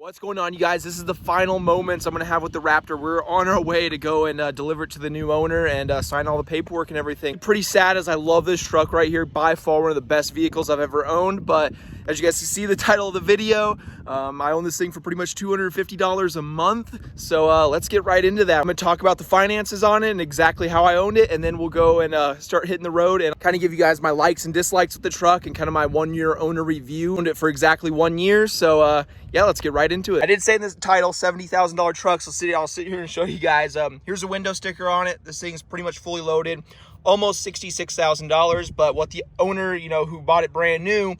What's going on, you guys? This is the final moments I'm gonna have with the Raptor. We're on our way to go and deliver it to the new owner and sign all the paperwork and everything. Pretty sad, as I love this truck right here. By far one of the best vehicles I've ever owned, but as you guys can see the title of the video, I own this thing for pretty much $250 a month. So let's get right into that. I'm gonna talk about the finances on it and exactly how I owned it, and then we'll go and start hitting the road and kind of give you guys my likes and dislikes with the truck and kind of my 1 year owner review. Owned it for exactly 1 year, so yeah, let's get right into it. I did say in this title, $70,000 truck, so I'll sit here and show you guys. Here's a window sticker on it. This thing's pretty much fully loaded, almost $66,000, but what the owner, who bought it brand new,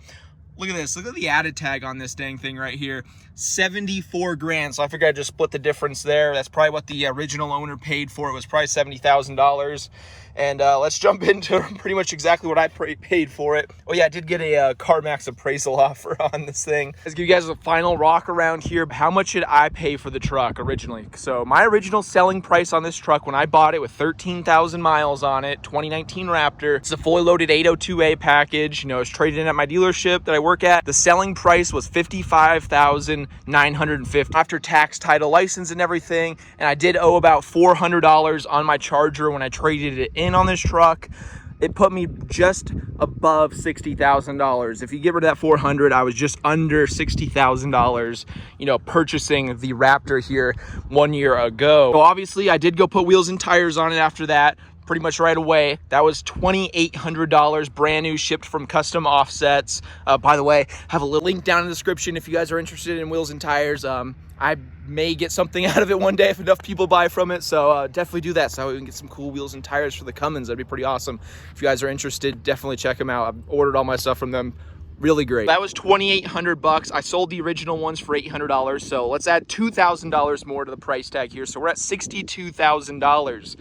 look at this. Look at the added tag on this dang thing right here. 74 grand. So I figured I'd just split the difference there. That's probably what the original owner paid for. It was probably $70,000. And let's jump into pretty much exactly what I paid for it. Oh yeah, I did get a CarMax appraisal offer on this thing. Let's give you guys a final walk around here. How much did I pay for the truck originally? So my original selling price on this truck when I bought it with 13,000 miles on it, 2019 Raptor. It's a fully loaded 802A package. It was traded in at my dealership that I work at. The selling price was $55,950 after tax, title, license, and everything. And I did owe about $400 on my Charger when I traded it in on this truck. It put me just above $60,000. If you get rid of that $400, I was just under $60,000, purchasing the Raptor here 1 year ago. So obviously I did go put wheels and tires on it after that, pretty much right away. That was $2,800 brand new, shipped from Custom Offsets. By the way, have a little link down in the description if you guys are interested in wheels and tires. I may get something out of it one day if enough people buy from it, so definitely do that so we can get some cool wheels and tires for the Cummins. That'd be pretty awesome. If you guys are interested, definitely check them out. I've ordered all my stuff from them. Really great. That was $2,800. I sold the original ones for $800, so let's add $2,000 more to the price tag here. So we're at $62,000.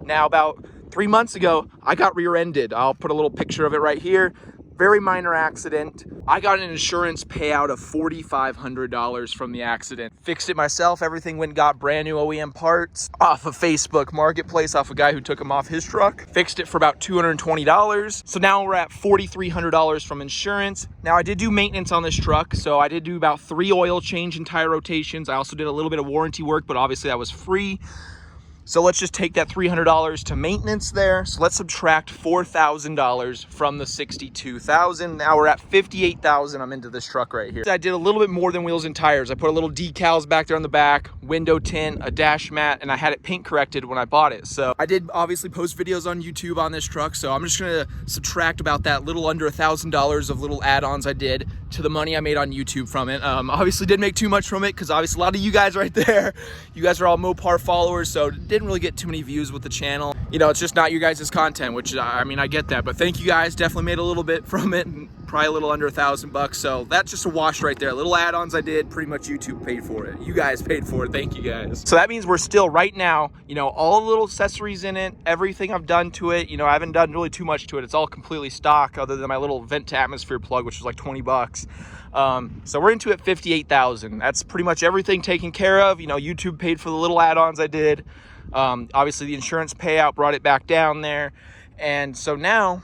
Now, about 3 months ago, I got rear-ended. I'll put a little picture of it right here. Very minor accident. I got an insurance payout of $4,500 from the accident. Fixed it myself. Everything went and got brand new OEM parts off of Facebook Marketplace, off a guy who took them off his truck. Fixed it for about $220. So now we're at $4,300 from insurance. Now I did do maintenance on this truck. So I did do about 3 oil change and tire rotations. I also did a little bit of warranty work, but obviously that was free. So let's just take that $300 to maintenance there. So let's subtract $4,000 from the $62,000. Now we're at $58,000. I'm into this truck right here. I did a little bit more than wheels and tires. I put a little decals back there on the back, window tint, a dash mat, and I had it paint corrected when I bought it. So I did obviously post videos on YouTube on this truck. So I'm just gonna subtract about that little under $1,000 of little add-ons I did to the money I made on YouTube from it. Obviously didn't make too much from it because obviously a lot of you guys right there, you guys are all Mopar followers, so didn't really get too many views with the channel. It's just not your guys' content, which I mean, I get that, but thank you guys. Definitely made a little bit from it, and probably a little under $1,000. So that's just a wash right there. Little add-ons I did, pretty much YouTube paid for it. You guys paid for it. Thank you guys. So that means we're still right now, all the little accessories in it, everything I've done to it, I haven't done really too much to it. It's all completely stock other than my little vent to atmosphere plug, which was like 20 bucks. So we're into it $58,000. That's pretty much everything taken care of. YouTube paid for the little add-ons I did. Obviously the insurance payout brought it back down there. And so now,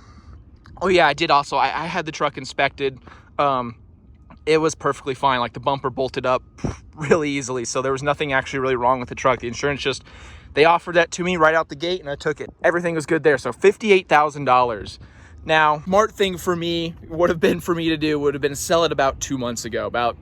oh yeah, I did also, I had the truck inspected. It was perfectly fine. Like the bumper bolted up really easily. So there was nothing actually really wrong with the truck. The insurance they offered that to me right out the gate and I took it. Everything was good there. So $58,000. Now, smart thing for me would have been sell it about 2 months ago, about,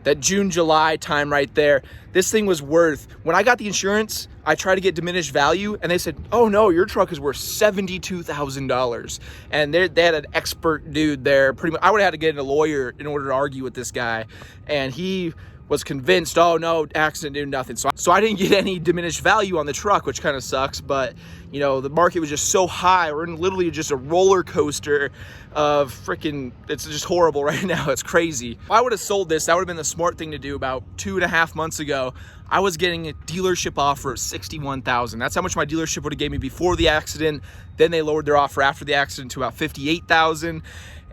that June, July time right there. This thing was worth, when I got the insurance, I tried to get diminished value and they said, oh no, your truck is worth $72,000. And they had an expert dude there. Pretty much, I would have had to get a lawyer in order to argue with this guy. And he was convinced, oh no, accident, did nothing. So I didn't get any diminished value on the truck, which kind of sucks, but the market was just so high. We're in literally just a roller coaster of freaking, it's just horrible right now. It's crazy. If I would have sold this, that would have been the smart thing to do. About 2.5 months ago, I was getting a dealership offer of $61,000. That's how much my dealership would have gave me before the accident. Then they lowered their offer after the accident to about $58,000.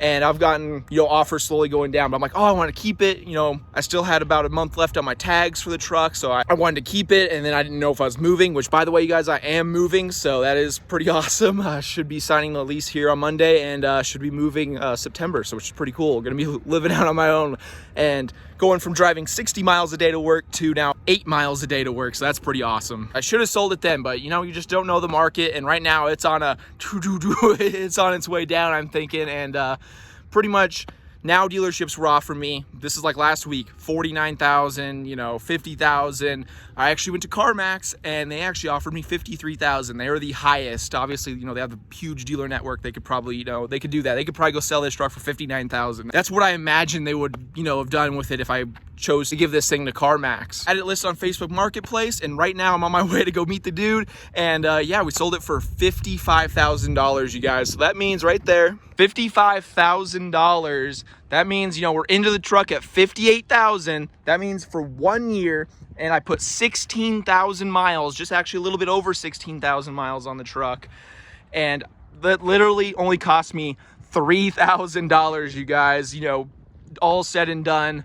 and I've gotten, you know, offers slowly going down, but I'm like, oh, I want to keep it. You know, I still had about a month left on my tags for the truck, so I wanted to keep it, and then I didn't know if I was moving, which, by the way, you guys, I am moving, so that is pretty awesome. I should be signing the lease here on Monday, and should be moving September, so which is pretty cool. Gonna be living out on my own and going from driving 60 miles a day to work to now 8 miles a day to work, so that's pretty awesome. I should have sold it then, but you know, you just don't know the market, and right now it's on it's on its way down, I'm thinking, and pretty much now dealerships were offering me, this is like last week, $49,000, you know, $50,000. I actually went to CarMax and they actually offered me $53,000. They were the highest. Obviously, you know, they have a huge dealer network. They could probably, you know, they could do that. They could probably go sell this truck for $59,000. That's what I imagine they would, you know, have done with it if I chose to give this thing to CarMax. I had it listed on Facebook Marketplace, and right now I'm on my way to go meet the dude, and yeah, we sold it for $55,000, you guys. So that means right there, $55,000. That means, you know, we're into the truck at $58,000. That means for 1 year, and I put 16,000 miles, just actually a little bit over 16,000 miles on the truck, and that literally only cost me $3,000, you guys, you know, all said and done.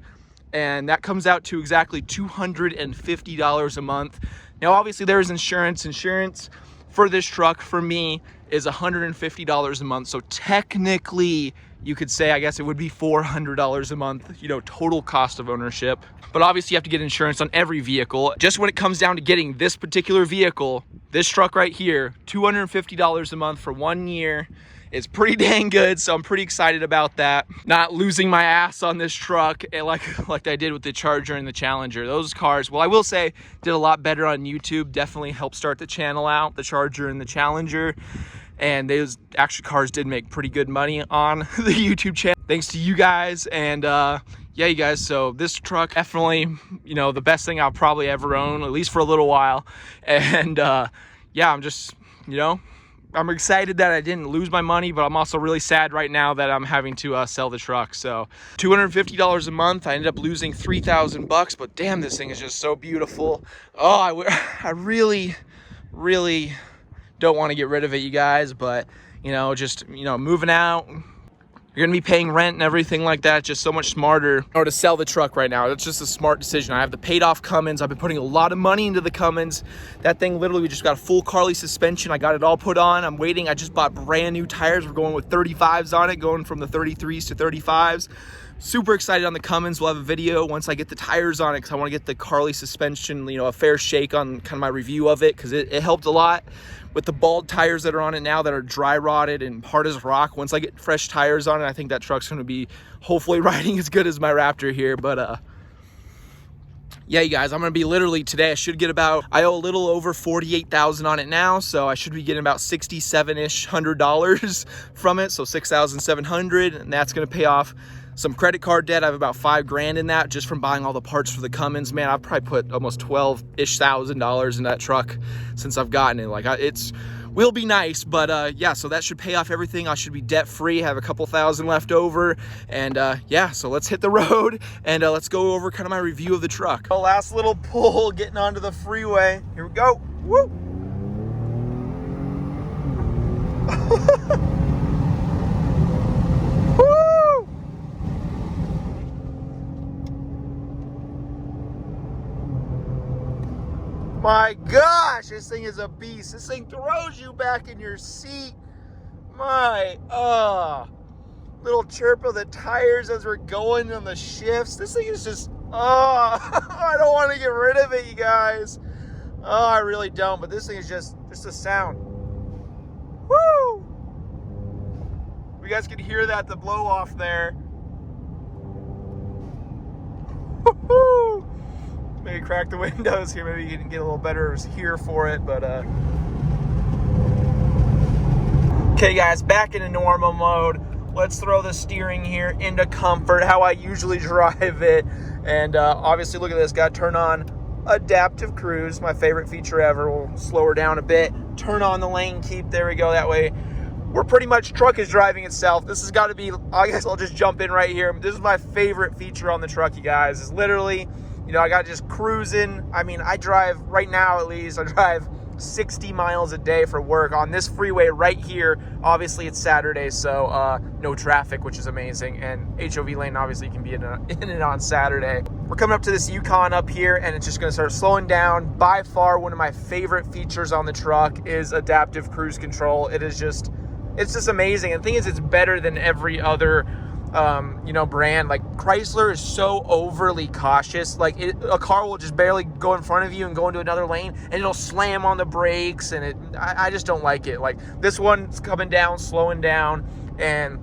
And that comes out to exactly $250 a month. Now, obviously, there is insurance. Insurance for this truck, for me, is $150 a month. So technically, you could say, I guess it would be $400 a month, you know, total cost of ownership. But obviously, you have to get insurance on every vehicle. Just when it comes down to getting this particular vehicle, this truck right here, $250 a month for 1 year. It's pretty dang good, so I'm pretty excited about that. Not losing my ass on this truck like I did with the Charger and the Challenger. Those cars, well, I will say, did a lot better on YouTube. Definitely helped start the channel out, the Charger and the Challenger. And those actually cars did make pretty good money on the YouTube channel, thanks to you guys. And yeah, you guys, so this truck, definitely, you know, the best thing I'll probably ever own, at least for a little while. And yeah, I'm just, you know, I'm excited that I didn't lose my money, but I'm also really sad right now that I'm having to sell the truck. So $250 a month. I ended up losing $3,000, but damn, this thing is just so beautiful. Oh, I really, really don't want to get rid of it, you guys, but you know, just, you know, moving out, you're gonna be paying rent and everything like that. Just so much smarter or to sell the truck right now. It's just a smart decision. I have the paid off Cummins. I've been putting a lot of money into the Cummins. That thing, literally, we just got a full Carly suspension. I got it all put on. I'm waiting. I just bought brand new tires. We're going with 35s on it, going from the 33s to 35s. Super excited on the Cummins. We'll have a video once I get the tires on it, because I want to get the Carly suspension, you know, a fair shake on kind of my review of it, because it helped a lot with the bald tires that are on it now that are dry rotted and hard as rock. Once I get fresh tires on it, I think that truck's going to be hopefully riding as good as my Raptor here. But yeah, you guys, I'm going to be literally today, I should get about, I owe a little over $48,000 on it now, so I should be getting about $67-ish $100 from it, so $6,700, and that's going to pay off some credit card debt. I have about $5,000 in that just from buying all the parts for the Cummins. Man, I've probably put almost $12-ish thousand in that truck since I've gotten it. Like, it's will be nice, but yeah, so that should pay off everything. I should be debt free, have a couple thousand left over, and yeah, so let's hit the road and let's go over kind of my review of the truck. Last little pull, getting onto the freeway. Here we go. Woo! My gosh, this thing is a beast. This thing throws you back in your seat. My, little chirp of the tires as we're going on the shifts. This thing is just, I don't want to get rid of it, you guys. Oh, I really don't, but this thing is just a sound. Woo! You guys can hear that, the blow off there. Woo-hoo! Maybe crack the windows here. Maybe you can get a little better hear for it, but okay, guys, back into normal mode. Let's throw the steering here into comfort, how I usually drive it. And obviously, look at this. Got to turn on adaptive cruise, my favorite feature ever. We'll slow her down a bit. Turn on the lane keep. There we go. That way, we're pretty much, truck is driving itself. This has got to be, I guess I'll just jump in right here. This is my favorite feature on the truck, you guys. Is literally, you know, I got just cruising. I mean, I drive, right now at least, I drive 60 miles a day for work on this freeway right here. Obviously it's Saturday, so no traffic, which is amazing, and HOV lane obviously can be in and on Saturday. We're coming up to this Yukon up here, and it's just going to start slowing down. By far one of my favorite features on the truck is adaptive cruise control. It's just amazing. And the thing is, it's better than every other brand. Like, Chrysler is so overly cautious. Like, a car will just barely go in front of you and go into another lane, and it'll slam on the brakes, and I just don't like it. Like, this one's coming down, slowing down, and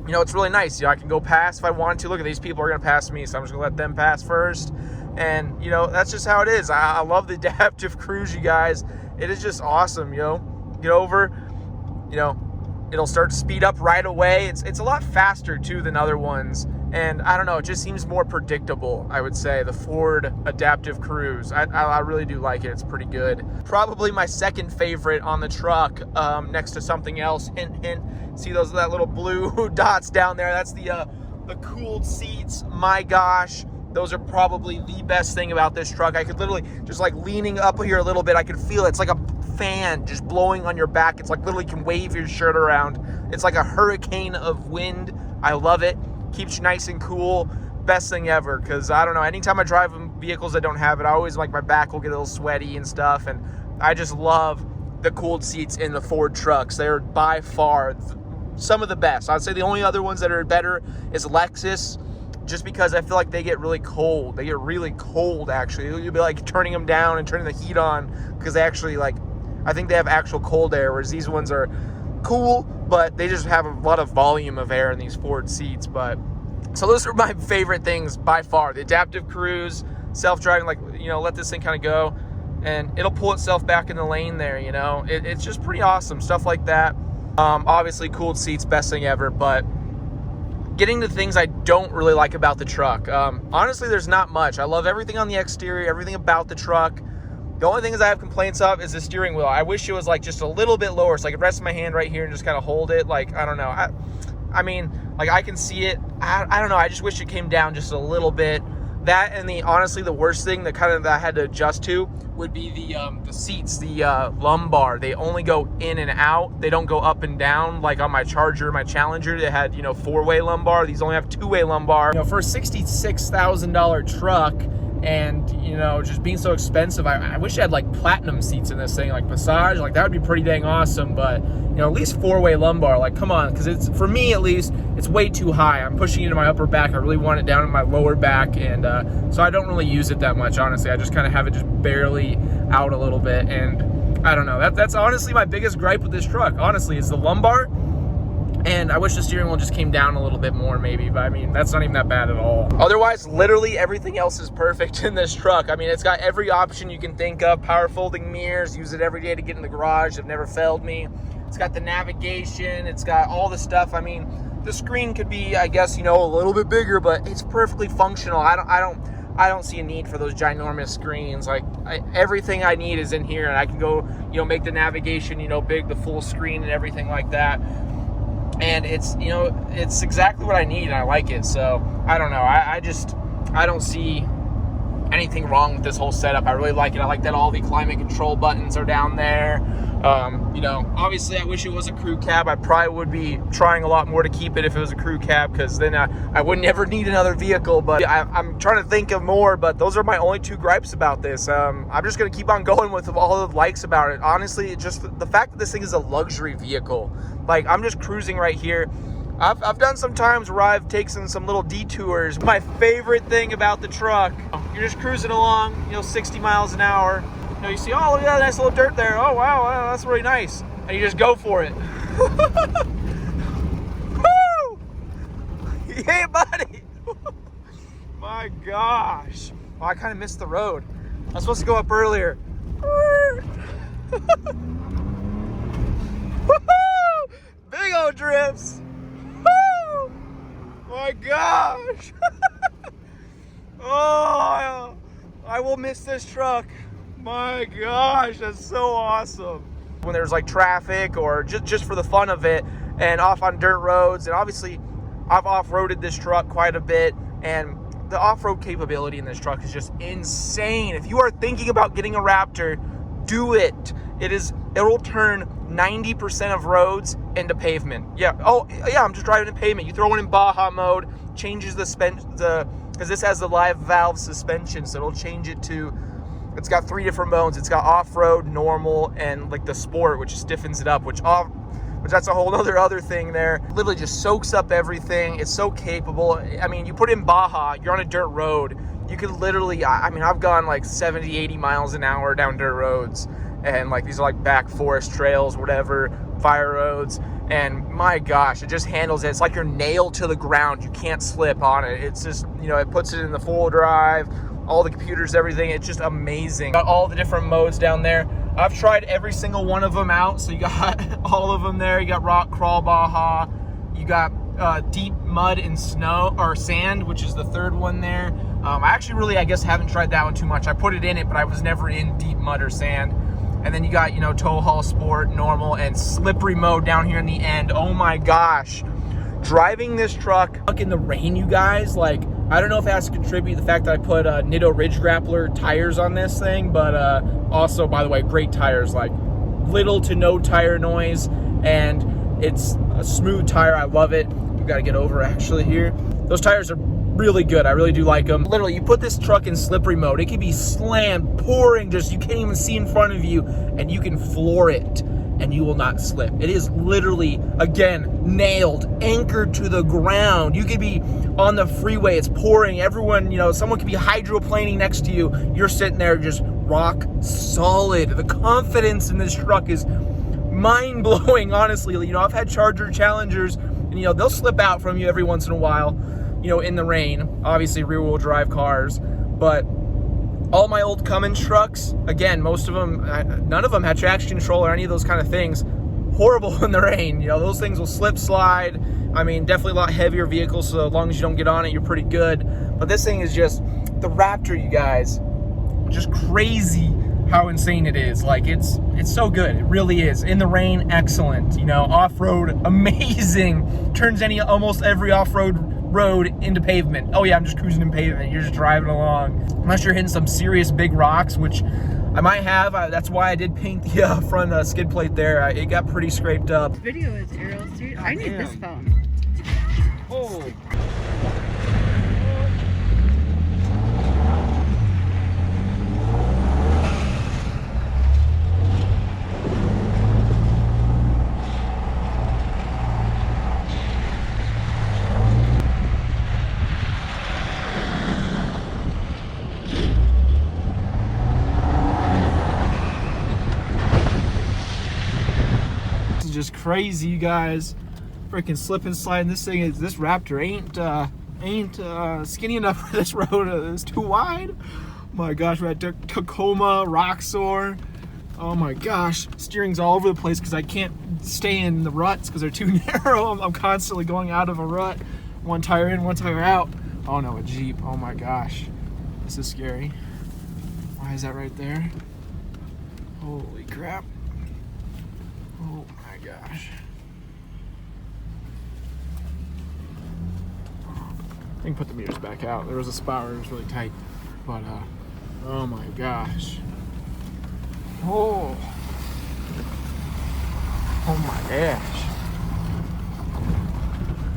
it's really nice. I can go past if I want to. Look at these people are going to pass me, so I'm just going to let them pass first. And, that's just how it is. I love the adaptive cruise, you guys. It is just awesome, Get over, it'll start to speed up right away. It's a lot faster, too, than other ones. And I don't know, it just seems more predictable, I would say, the Ford Adaptive Cruise. I really do like it. It's pretty good. Probably my second favorite on the truck, next to something else. Hint, hint. See that little blue dots down there? That's the cooled seats. My gosh, those are probably the best thing about this truck. I could literally, just like leaning up here a little bit, I could feel it. It's like a fan just blowing on your back. It's like literally can wave your shirt around. It's like a hurricane of wind. I love it. Keeps you nice and cool. Best thing ever, because I don't know, anytime I drive vehicles that don't have it, I always like my back will get a little sweaty and stuff, and I just love the cooled seats in the Ford trucks. They're by far some of the best. I'd say the only other ones that are better is Lexus, just because I feel like they get really cold. They get really cold, actually. You'll be like turning them down and turning the heat on, because they actually, like, I think they have actual cold air, whereas these ones are cool, but they just have a lot of volume of air in these Ford seats. But so those are my favorite things by far: the adaptive cruise, self-driving, like, let this thing kind of go and it'll pull itself back in the lane there. It's just pretty awesome stuff like that. Obviously cooled seats, best thing ever. But getting to things I don't really like about the truck, honestly, there's not much. I love everything on the exterior, everything about the truck. The only thing I have complaints of is the steering wheel. I wish it was like just a little bit lower, so I could rest my hand right here and just kind of hold it. Like, I don't know. I mean, like, I can see it. I don't know. I just wish it came down just a little bit. That, and honestly, the worst thing that I had to adjust to would be the seats, the lumbar. They only go in and out. They don't go up and down like on my Charger, my Challenger. They had, four-way lumbar. These only have two-way lumbar. For a $66,000 truck, and just being so expensive, I wish I had like platinum seats in this thing, like massage. Like, that would be pretty dang awesome. But at least four-way lumbar, like, come on, because it's, for me at least, it's way too high. I'm pushing into my upper back. I really want it down in my lower back, and so I don't really use it that much, honestly. I just kind of have it just barely out a little bit, and I don't know. That's honestly my biggest gripe with this truck, honestly, is the lumbar. And I wish the steering wheel just came down a little bit more, maybe. But I mean, that's not even that bad at all. Otherwise, literally everything else is perfect in this truck. I mean, it's got every option you can think of. Power folding mirrors, use it every day to get in the garage. They've never failed me. It's got the navigation. It's got all the stuff. I mean, the screen could be, I guess, a little bit bigger, but it's perfectly functional. I don't see a need for those ginormous screens. Like, everything I need is in here, and I can go, make the navigation, big, the full screen and everything like that. And it's, it's exactly what I need, and I like it. So, I don't know. I don't see anything wrong with this whole setup. I really like it. I like that all the climate control buttons are down there. Obviously, I wish it was a crew cab. I probably would be trying a lot more to keep it if it was a crew cab, because then I would never need another vehicle. But I'm trying to think of more, but those are my only two gripes about this. I'm just going to keep on going with all the likes about it. Honestly, just the fact that this thing is a luxury vehicle. Like, I'm just cruising right here. I've done some times where I've taken some little detours. My favorite thing about the truck, you're just cruising along, 60 miles an hour. You see, oh, look at that nice little dirt there. Oh, wow, that's really nice. And you just go for it. Woo! Yeah, buddy. My gosh. Oh, I kind of missed the road. I was supposed to go up earlier. Big old drifts. Woo! My gosh. Oh, I will miss this truck. My gosh, that's so awesome. When there's like traffic or just for the fun of it, and off on dirt roads, and obviously I've off-roaded this truck quite a bit, and the off-road capability in this truck is just insane. If you are thinking about getting a Raptor, Do it. It'll turn 90% of roads into pavement. Yeah. Oh, yeah, I'm just driving in pavement. You throw it in Baja mode, changes because this has the live valve suspension, so it'll change it to, it's got 3 different modes. It's got off-road, normal, and like the sport, which stiffens it up, which that's a whole other thing there. Literally just soaks up everything. It's so capable. I mean, you put in Baja, you're on a dirt road. You can literally, I mean, I've gone like 70, 80 miles an hour down dirt roads. And like these are like back forest trails, whatever, fire roads. And my gosh, it just handles it. It's like you're nailed to the ground. You can't slip on it. It's just, you know, it puts it in the 4-wheel drive, all the computers, everything. It's just amazing. Got all the different modes down there. I've tried every single one of them out. So you got all of them there. You got rock crawl Baja. You got deep mud and snow or sand, which is the 3rd one there. I actually really, I guess, haven't tried that one too much. I put it in it, but I was never in deep mud or sand. And then you got, you know, tow haul sport, normal, and slippery mode down here in the end. Oh my gosh. Driving this truck in the rain, you guys, like, I don't know if it has to contribute to the fact that I put Nitto Ridge Grappler tires on this thing, but also, by the way, great tires, like little to no tire noise, and it's a smooth tire. I love it. You got to get over actually here. Those tires are really good. I really do like them. Literally, you put this truck in slippery mode, it can be slammed, pouring, just you can't even see in front of you, and you can floor it and you will not slip. It is literally, again, nailed, anchored to the ground. You could be on the freeway, it's pouring, everyone, you know, someone could be hydroplaning next to you, you're sitting there just rock solid. The confidence in this truck is mind-blowing, honestly. You know, I've had Charger Challengers, and you know, they'll slip out from you every once in a while, you know, in the rain, obviously rear-wheel drive cars, but all my old Cummins trucks, again, most of them, none of them had traction control or any of those kind of things. Horrible in the rain. You know, those things will slip, slide. I mean, definitely a lot heavier vehicle, so as long as you don't get on it, you're pretty good. But this thing is just, the Raptor, you guys, just crazy how insane it is. Like, it's so good. It really is. In the rain, excellent. You know, off-road, amazing. Turns almost every off-road road into pavement. Oh yeah, I'm just cruising in pavement. You're just driving along. Unless you're hitting some serious big rocks, which I might have. That's why I did paint the front skid plate there. It got pretty scraped up. Video is Ariel, dude. I need this phone. Oh. Just crazy, you guys. Freaking slip and slide. This Raptor ain't skinny enough for this road. It's too wide. Oh my gosh, we're at Tacoma, Roxor. Oh my gosh, steering's all over the place because I can't stay in the ruts because they're too narrow. I'm constantly going out of a rut. One tire in, one tire out. Oh no, a Jeep. Oh my gosh, this is scary. Why is that right there? Holy crap. Oh my gosh. I can put the meters back out. There was a spot where it was really tight. But, oh my gosh. Oh. Oh my gosh.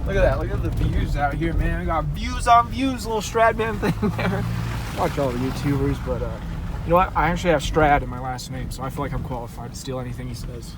Look at that. Look at the views out here, man. I got views on views. Little Stradman thing there. Watch all the YouTubers, but, you know what? I actually have Strad in my last name, so I feel like I'm qualified to steal anything he says.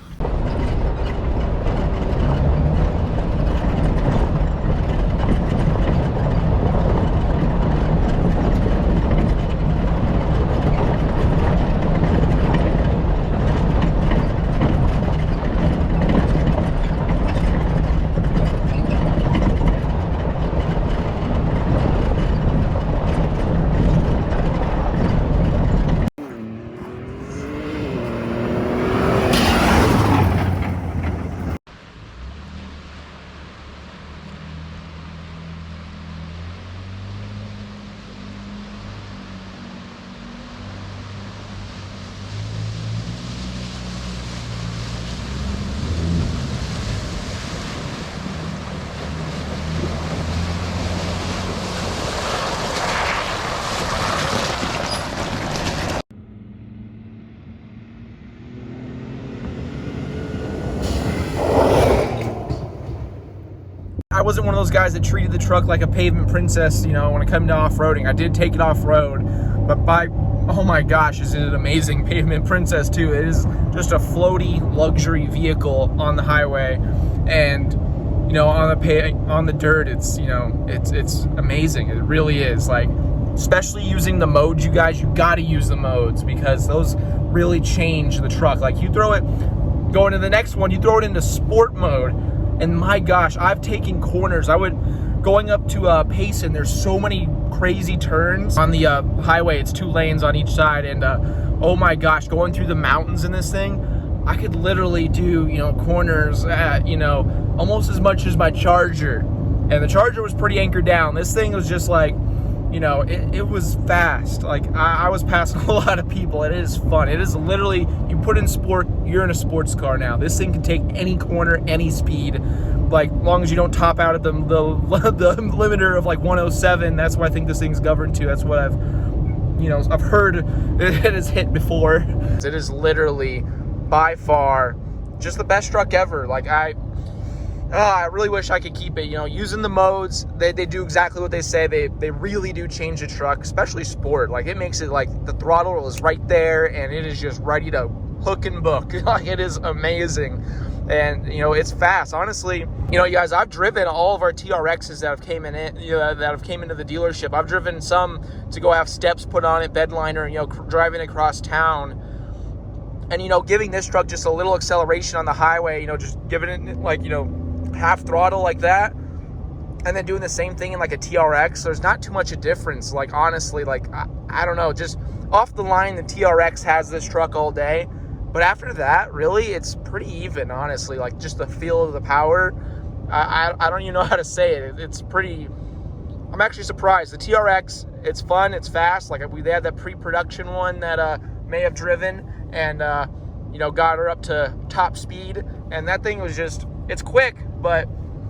wasn't one of those guys that treated the truck like a pavement princess, you know, when it came to off-roading. I did take it off-road, but oh my gosh, is it an amazing pavement princess too. It is just a floaty luxury vehicle on the highway, and you know, on the dirt, it's, you know, it's amazing. It really is. Like, especially using the modes, you guys, you got to use the modes, because those really change the truck. Like, you throw it, going to the next one, you throw it into sport mode, and my gosh, I've taken corners. Going up to Payson, there's so many crazy turns on the highway. It's 2 lanes on each side, and oh my gosh, going through the mountains in this thing, I could literally do, you know, corners at, you know, almost as much as my Charger. And the Charger was pretty anchored down. This thing was just like, you know, it was fast. Like, I was passing a lot of people. It is fun. It is literally, you put in sport, you're in a sports car now. This thing can take any corner, any speed. Like, long as you don't top out at the limiter of like 107. That's what I think this thing's governed to. That's what I've heard it has hit before. It is literally by far just the best truck ever. Like, I really wish I could keep it. You know, using the modes, they do exactly what they say. They really do change the truck, especially sport. Like, it makes it like the throttle is right there, and it is just ready to hook and book. Like, it is amazing. And, you know, it's fast. Honestly, you know, you guys, I've driven all of our TRXs that have came into the dealership. I've driven some to go have steps put on it, bed liner, you know, driving across town. And, you know, giving this truck just a little acceleration on the highway, you know, just giving it like, you know, half throttle like that, and then doing the same thing in like a TRX, there's not too much a difference. Like, honestly, like, I don't know, just off the line, the TRX has this truck all day, but after that, really, it's pretty even, honestly. Like, just the feel of the power, I don't even know how to say it. It's pretty, I'm actually surprised. The TRX, it's fun, it's fast. Like, they had that pre-production one that may have driven, and you know, got her up to top speed, and that thing was just, it's quick, but,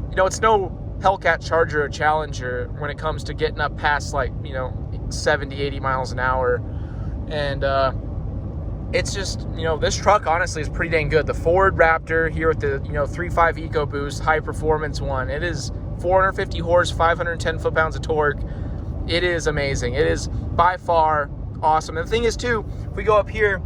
you know, it's no Hellcat Charger or Challenger when it comes to getting up past, like, you know, 70, 80 miles an hour. And it's just, you know, this truck honestly is pretty dang good. The Ford Raptor here with the, you know, 3.5 EcoBoost high performance one, it is 450 horse, 510 foot-pounds of torque. It is amazing. It is by far awesome. And the thing is too, if we go up here,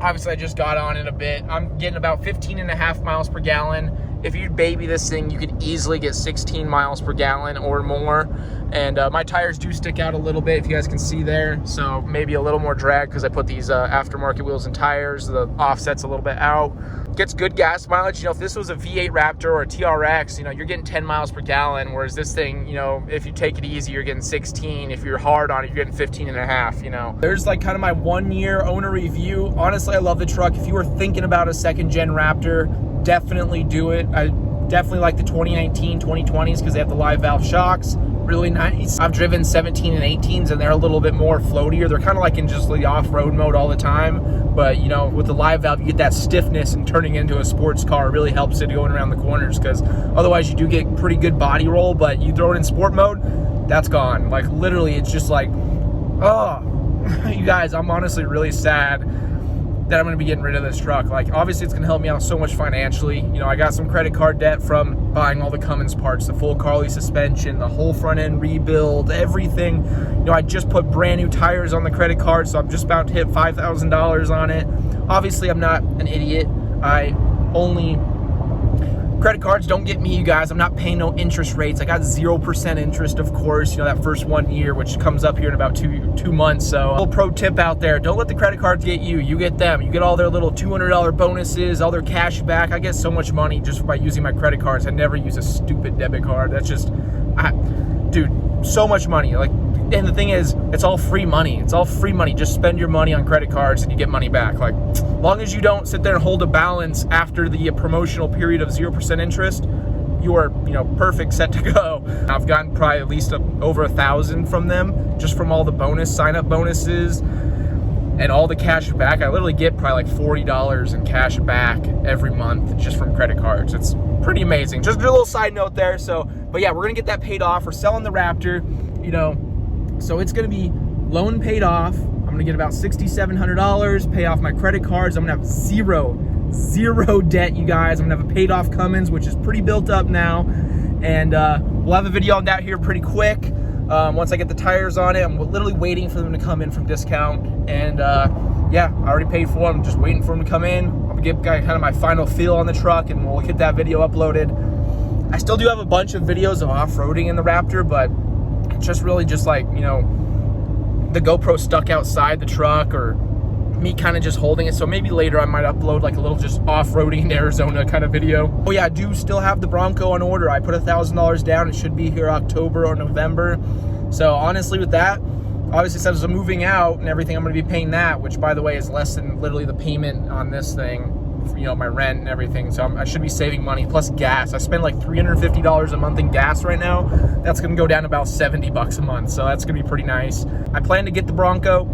obviously I just got on it a bit, I'm getting about 15.5 miles per gallon. If you baby this thing, you could easily get 16 miles per gallon or more. And my tires do stick out a little bit, if you guys can see there. So maybe a little more drag because I put these aftermarket wheels and tires. The offset's a little bit out. Gets good gas mileage. You know, if this was a V8 Raptor or a TRX, you know, you're getting 10 miles per gallon. Whereas this thing, you know, if you take it easy, you're getting 16. If you're hard on it, you're getting 15.5, you know. There's like kind of my 1 year owner review. Honestly, I love the truck. If you were thinking about a 2nd-gen Raptor, definitely do it. I definitely like the 2019, 2020s because they have the live valve shocks. Really nice. I've driven 17 and 18s and they're a little bit more floatier. They're kind of like in just the off-road mode all the time. But, you know, with the live valve, you get that stiffness, and turning into a sports car really helps it going around the corners, because otherwise you do get pretty good body roll, but you throw it in sport mode, that's gone. Like, literally, it's just like, oh, you guys, I'm honestly really sad that I'm going to be getting rid of this truck. Like, obviously it's going to help me out so much financially. You know, I got some credit card debt from buying all the Cummins parts, the full Carly suspension, the whole front end rebuild, everything. You know, I just put brand new tires on the credit card, so I'm just about to hit $5,000 on it. Obviously, I'm not an idiot. Credit cards don't get me, you guys. I'm not paying no interest rates. I got 0% interest, of course, you know, that first 1 year, which comes up here in about two months. So, a little pro tip out there, don't let the credit cards get you. You get them. You get all their little $200 bonuses, all their cash back. I get so much money just by using my credit cards. I never use a stupid debit card. That's just, dude, so much money. Like, and the thing is, it's all free money. It's all free money. Just spend your money on credit cards and you get money back. Like, long as you don't sit there and hold a balance after the promotional period of 0% interest, you are, you know, perfect, set to go. I've gotten probably at least over 1,000 from them, just from all the sign-up bonuses and all the cash back. I literally get probably like $40 in cash back every month just from credit cards. It's pretty amazing. Just a little side note there. So, but yeah, we're gonna get that paid off. We're selling the Raptor, you know, so it's gonna be loan paid off. I'm gonna get about $6,700, pay off my credit cards. I'm gonna have zero debt, you guys. I'm gonna have a paid off Cummins, which is pretty built up now. And we'll have a video on that here pretty quick. Once I get the tires on it, I'm literally waiting for them to come in from discount. And yeah, I already paid for them. I'm just waiting for them to come in. I'm gonna get kind of my final feel on the truck, and we'll get that video uploaded. I still do have a bunch of videos of off-roading in the Raptor, but it's just really just like, you know, the GoPro stuck outside the truck, or me kind of just holding it. So maybe later I might upload like a little just off-roading in Arizona kind of video. Oh yeah, I do still have the Bronco on order. I put $1,000 down. It should be here October or November. So honestly with that, obviously since I'm moving out and everything, I'm going to be paying that, which by the way is less than literally the payment on this thing, you know, my rent and everything. So I should be saving money, plus gas. I spend like $350 a month in gas right now. That's going to go down to about 70 bucks a month. So that's going to be pretty nice. I plan to get the Bronco.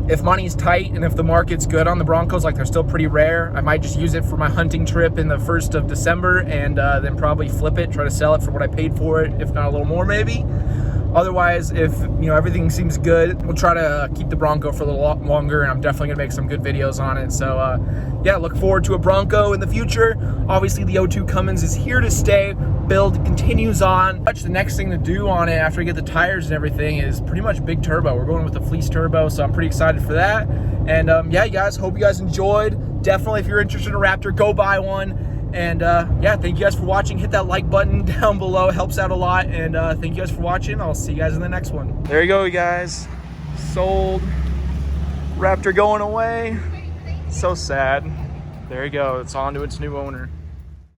If money's tight and if the market's good on the Broncos, like they're still pretty rare, I might just use it for my hunting trip in the 1st of December, and then probably flip it, try to sell it for what I paid for it, if not a little more maybe. Otherwise, if you know everything seems good, we'll try to keep the Bronco for a little longer, and I'm definitely gonna make some good videos on it. So yeah, look forward to a Bronco in the future. Obviously the O2 Cummins is here to stay. Build continues on. The next thing to do on it after we get the tires and everything is pretty much big turbo. We're going with the Fleece turbo, so I'm pretty excited for that. And yeah, you guys, hope you guys enjoyed. Definitely, if you're interested in a Raptor, go buy one. And yeah, thank you guys for watching. Hit that like button down below. It helps out a lot. And thank you guys for watching. I'll see you guys in the next one. There you go, you guys. Sold. Raptor going away. So sad. There you go. It's on to its new owner.